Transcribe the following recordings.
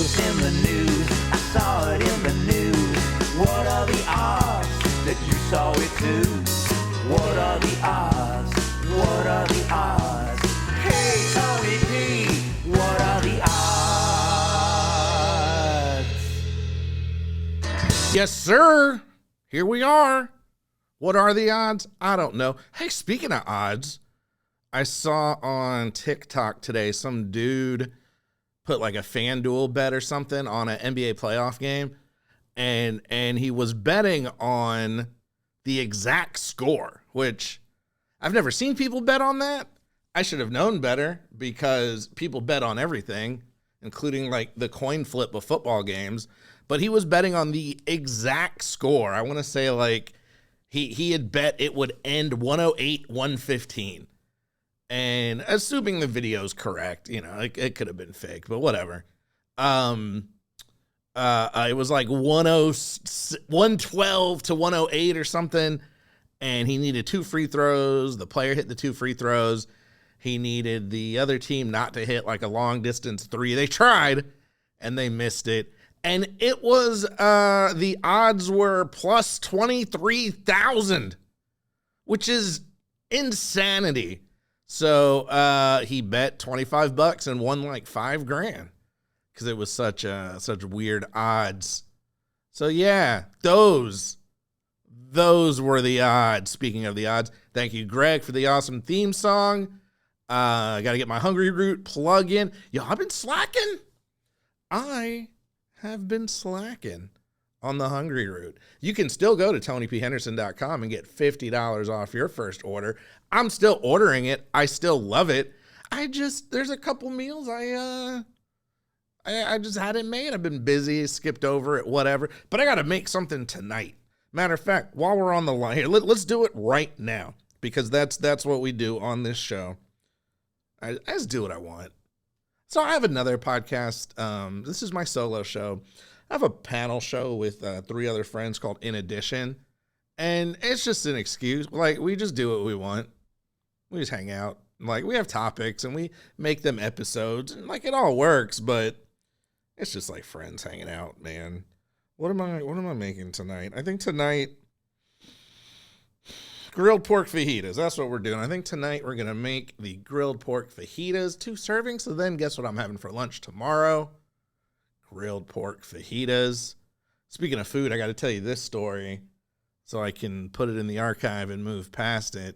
was in the news. I saw it in the news. What are the odds that you saw it too? What are the odds? What are the odds? Hey, Tony P, what are the odds? Yes, sir. Here we are. What are the odds? I don't know. Hey, speaking of odds, I saw on TikTok today some dude put like a FanDuel bet or something on an NBA playoff game, and he was betting on the exact score, which I've never seen people bet on that. I should have known better because people bet on everything, including like the coin flip of football games. But he was betting on the exact score. I want to say like he had bet it would end 108-115. And assuming the video's correct, you know, it could have been fake, but whatever. It was like 112 to 108 or something. And he needed 2 free throws. The player hit the 2 free throws. He needed the other team not to hit like a long distance 3. They tried and they missed it. And it was, the odds were plus 23,000, which is insanity. So he bet $25 and won like $5,000 because it was such weird odds. So yeah, those were the odds. Speaking of the odds, thank you, Greg, for the awesome theme song. I got to get my Hungry Root plug in. Yo, I've been slacking. I have been slacking on the Hungry Root. You can still go to TonyPHenderson.com and get $50 off your first order. I'm still ordering it. I still love it. There's a couple meals I just hadn't made. I've been busy, skipped over it, whatever. But I got to make something tonight. Matter of fact, while we're on the line here, let's do it right now because that's what we do on this show. I just do what I want. So I have another podcast. This is my solo show. I have a panel show with 3 other friends called In Addition. And it's just an excuse. Like, we just do what we want. We just hang out. Like, we have topics and we make them episodes. And, like, it all works, but it's just like friends hanging out, man. What am I making tonight? I think tonight, grilled pork fajitas. That's what we're doing. I think tonight we're going to make the grilled pork fajitas, 2 servings. So then guess what I'm having for lunch tomorrow? Grilled pork fajitas. Speaking of food, I got to tell you this story so I can put it in the archive and move past it.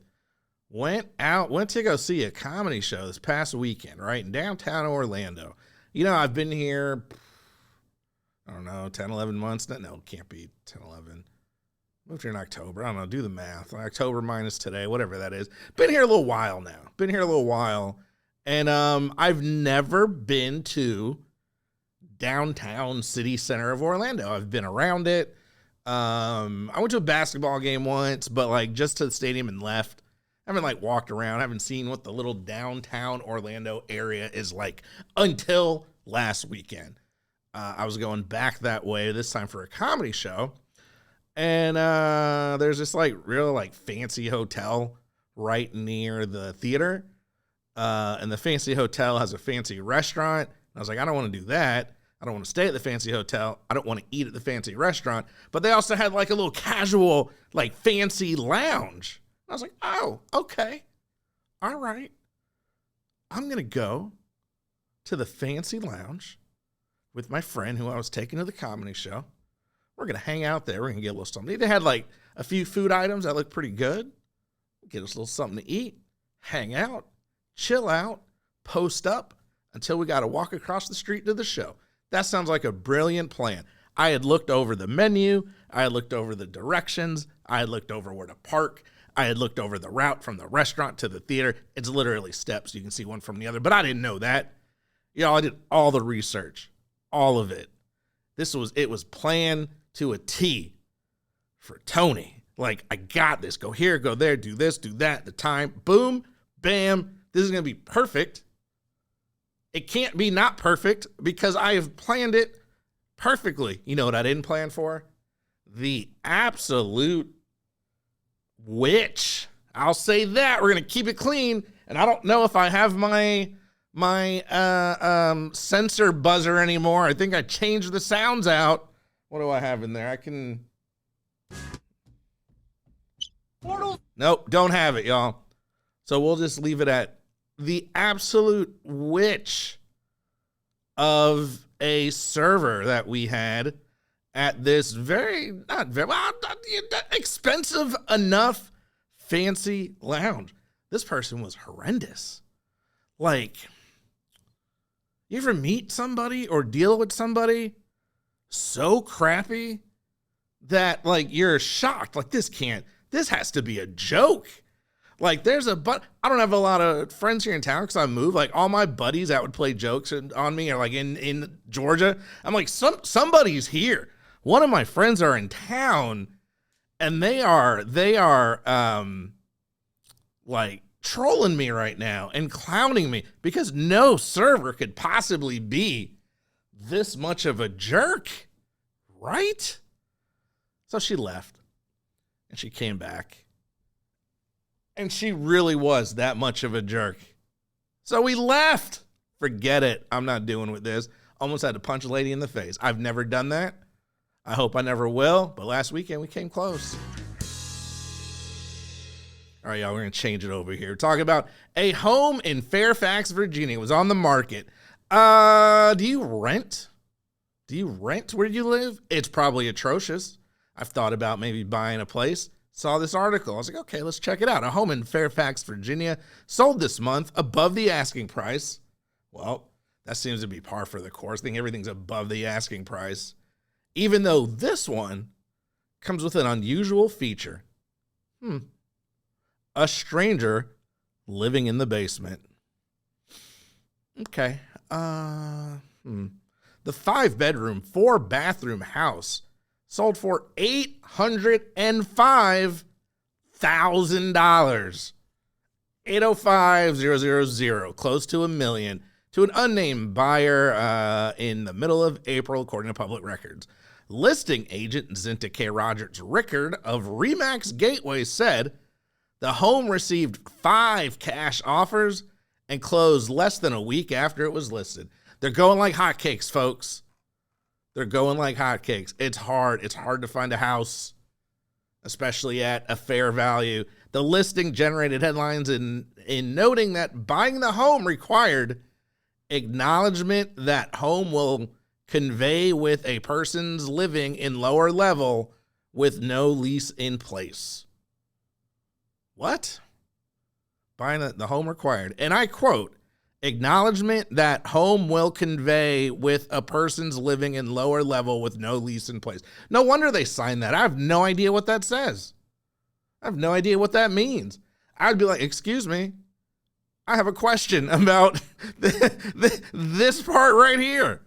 Went to go see a comedy show this past weekend, right, in downtown Orlando. You know, I've been here, I don't know, 10, 11 months. No, it can't be 10, 11. Moved here in October. I don't know. Do the math. October minus today, whatever that is. Been here a little while now. And I've never been to downtown city center of Orlando. I've been around it. I went to a basketball game once, but like just to the stadium and left. I haven't like walked around. I haven't seen what the little downtown Orlando area is like until last weekend. I was going back that way this time for a comedy show. And there's this like real like fancy hotel right near the theater. And the fancy hotel has a fancy restaurant. And I was like, I don't want to do that. I don't want to stay at the fancy hotel. I don't want to eat at the fancy restaurant. But they also had like a little casual, like fancy lounge. I was like, oh, okay. All right. I'm going to go to the fancy lounge with my friend who I was taking to the comedy show. We're going to hang out there. We're going to get a little something. They had like a few food items that looked pretty good. Get us a little something to eat, hang out, chill out, post up until we got to walk across the street to the show. That sounds like a brilliant plan. I had looked over the menu. I had looked over the directions. I had looked over where to park. I had looked over the route from the restaurant to the theater. It's literally steps. You can see one from the other, but I didn't know that. I did all the research, all of it. It was planned to a T for Tony. Like, I got this. Go here, go there, do this, do that. The time, boom, bam. This is going to be perfect. It can't be not perfect because I have planned it perfectly. You know what I didn't plan for? The absolute witch. I'll say that. We're going to keep it clean. And I don't know if I have my my sensor buzzer anymore. I think I changed the sounds out. What do I have in there? I can... Portal. Nope, don't have it, y'all. So we'll just leave it at the absolute witch of a server that we had at this not expensive enough fancy lounge. This person was horrendous. Like, you ever meet somebody or deal with somebody so crappy that, like, you're shocked? Like, this has to be a joke. Like, I don't have a lot of friends here in town because I moved. Like, all my buddies that would play jokes on me are, like, in Georgia. I'm like, somebody's here. One of my friends are in town, and they are like, trolling me right now and clowning me because no server could possibly be this much of a jerk, right? So she left, and she came back. And she really was that much of a jerk. So we left. Forget it. I'm not doing with this. Almost had to punch a lady in the face. I've never done that. I hope I never will. But last weekend, we came close. All right, y'all, we're going to change it over here. Talk about a home in Fairfax, Virginia. It was on the market. Do you rent? Do you rent where you live? It's probably atrocious. I've thought about maybe buying a place. Saw this article. I was like, okay, let's check it out. A home in Fairfax, Virginia, sold this month above the asking price. Well, that seems to be par for the course. I think everything's above the asking price. Even though this one comes with an unusual feature. A stranger living in the basement. Okay. The 5-bedroom, 4-bathroom house sold for $805,000. $805,000, close to $1 million, to an unnamed buyer in the middle of April, according to public records. Listing agent Zinta K. Rodgers-Rickert of Remax Gateway said the home received 5 cash offers and closed less than a week after it was listed. They're going like hotcakes, folks. They're going like hotcakes. It's hard. It's hard to find a house, especially at a fair value. The listing generated headlines in noting that buying the home required acknowledgement that home will convey with a person's living in lower level with no lease in place. What? Buying the home required. And I quote, acknowledgement that home will convey with a person's living in lower level with no lease in place. No wonder they signed that. I have no idea what that says. I have no idea what that means. I'd be like, excuse me, I have a question about this part right here.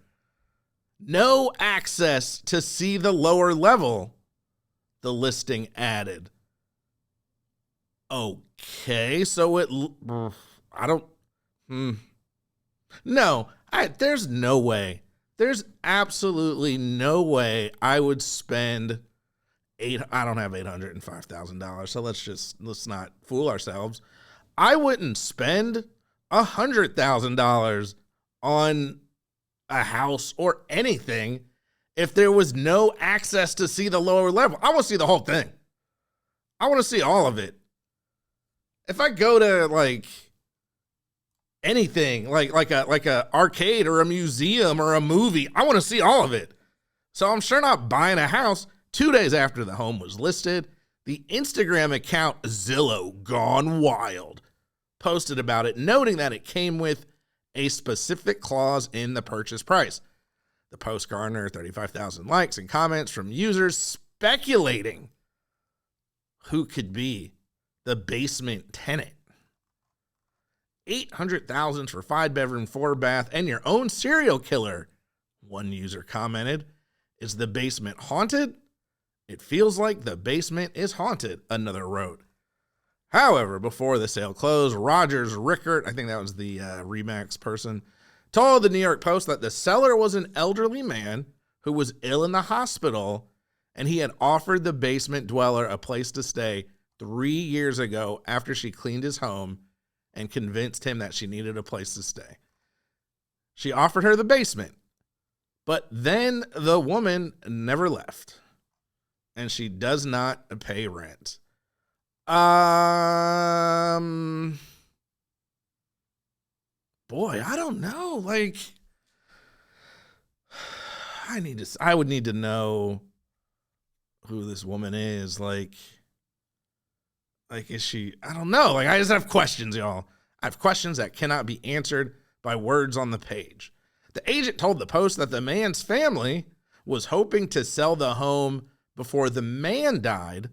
No access to see the lower level, the listing added. Okay, so there's no way. There's absolutely no way I would spend I don't have $805,000, so let's not fool ourselves. I wouldn't spend $100,000 on a house or anything if there was no access to see the lower level. I want to see the whole thing. I want to see all of it. If I go to like anything, like a arcade or a museum or a movie, I want to see all of it. So I'm sure not buying a house. 2 days after the home was listed, the Instagram account Zillow Gone Wild posted about it, noting that it came with a specific clause in the purchase price. The post garnered 35,000 likes and comments from users speculating who could be the basement tenant. $800,000 for 5-bedroom, 4-bath, and your own serial killer, one user commented. Is the basement haunted? It feels like the basement is haunted, another wrote. However, before the sale closed, Rodgers-Rickert, I think that was the Remax person, told the New York Post that the seller was an elderly man who was ill in the hospital, and he had offered the basement dweller a place to stay 3 years ago after she cleaned his home and convinced him that she needed a place to stay. She offered her the basement, but then the woman never left, and she does not pay rent. Boy, I don't know. Like, I would need to know who this woman is. Like, is she, I don't know. Like, I just have questions, y'all. I have questions that cannot be answered by words on the page. The agent told the Post that the man's family was hoping to sell the home before the man died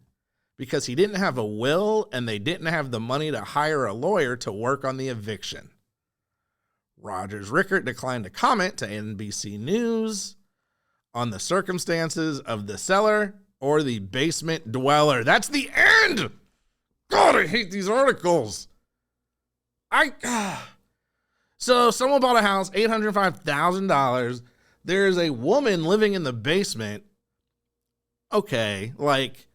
because he didn't have a will and they didn't have the money to hire a lawyer to work on the eviction. Rodgers-Rickert declined to comment to NBC News on the circumstances of the seller or the basement dweller. That's the end. God, I hate these articles. So someone bought a house, $805,000. There's a woman living in the basement. Okay, like,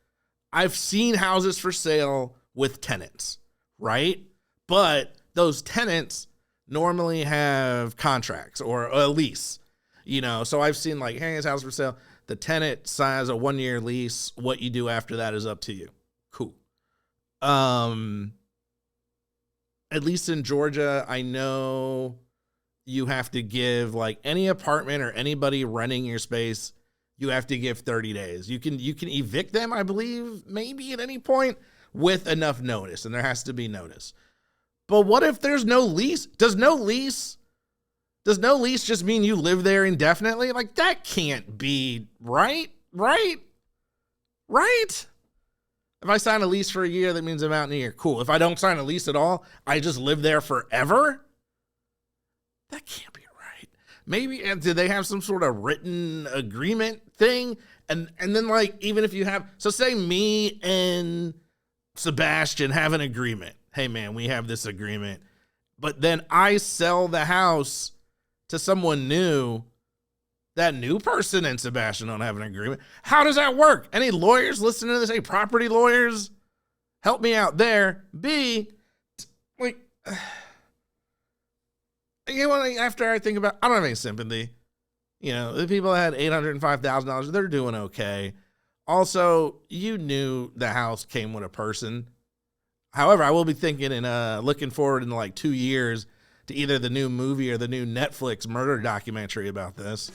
I've seen houses for sale with tenants, right? But those tenants normally have contracts or a lease, you know? So I've seen, like, hey, his house for sale. The tenant signs a 1-year lease. What you do after that is up to you. Cool. At least in Georgia, I know you have to give, like, any apartment or anybody renting your space, you have to give 30 days. You can evict them, I believe, maybe at any point with enough notice, and there has to be notice. But what if there's no lease? Does no lease just mean you live there indefinitely? Like, that can't be right? Right? If I sign a lease for a year, that means I'm out in a year. Cool. If I don't sign a lease at all, I just live there forever? That can't be right. Maybe, do they have some sort of written agreement thing? And then, like, even if you have, so say me and Sebastian have an agreement. Hey, man, we have this agreement. But then I sell the house to someone new. That new person and Sebastian don't have an agreement. How does that work? Any lawyers listening to this? Any property lawyers? Help me out there. B, like, you know, after I think about, I don't have any sympathy. You know, the people that had $805,000, they're doing okay. Also, you knew the house came with a person. However, I will be thinking and looking forward in like 2 years to either the new movie or the new Netflix murder documentary about this.